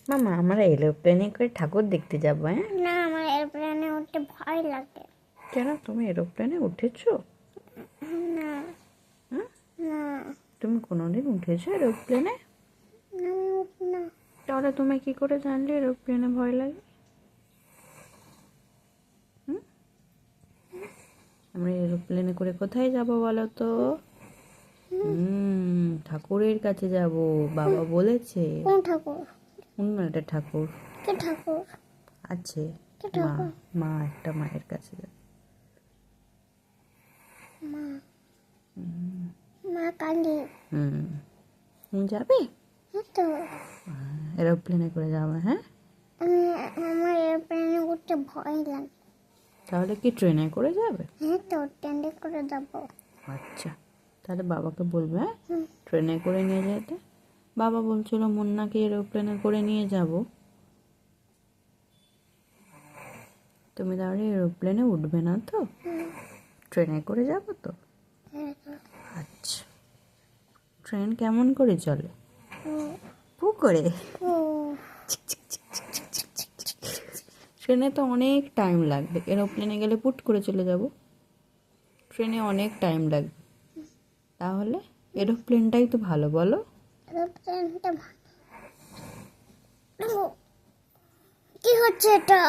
মামা আমরা এরোপ্লেনে করে ঠাকুর দেখতে যাবো, হ্যাঁ? না, আমার এরোপ্লেনে উঠতে ভয় লাগে। কেন, তুমি এরোপ্লেনে উঠেছো? না হ্যাঁ, না, তুমি কোনোদিন উঠেছো এরোপ্লেনে? আমি উঠব না। তাহলে তুমি কি করে জানলে এরোপ্লেনে ভয় লাগে? আমরা এরোপ্লেনে করে কোথায় যাব বলো তো? ঠাকুরের কাছে যাব, বাবা বলেছে। কোন ঠাকুর? অন্য একটা ঠাকুর কে ঠাকুর? আছে। কে মা, ঠাকুর? মা একটা মায়ের কাছে যাবে। মা, মা কালী। তুমি যাবে? হ্যাঁ তো, এরোপ্লেনে করে যাবে, হ্যাঁ? আমার এরোপ্লেনে উঠতে ভয় লাগে। তাহলে কি ট্রেনে করে যাবে? হ্যাঁ তো, ট্রেনে করে যাবো। আচ্ছা, তাহলে বাবাকে বলবে, হ্যাঁ, হুম। ট্রেনে করে নিয়ে যেতে। বাবা বলছিল মুন্নাকে এরোপ্লেনে করে নিয়ে যাব। তুমি তাহলে এরোপ্লেনে উঠবে না তো? ট্রেনে করে যাবো তো? হ্যাঁ। আচ্ছা, ট্রেন কেমন করে চলে? ও, পু করে। ও, ট্রেনে তো অনেক টাইম লাগবে, এরোপ্লেনে গেলে পুট করে চলে যাব। ট্রেনে অনেক টাইম লাগবে, তাহলে এরোপ্লেনটাই তো ভালো, বলো? এরোপ্লেনটা ভালো। কি হচ্ছে এটা?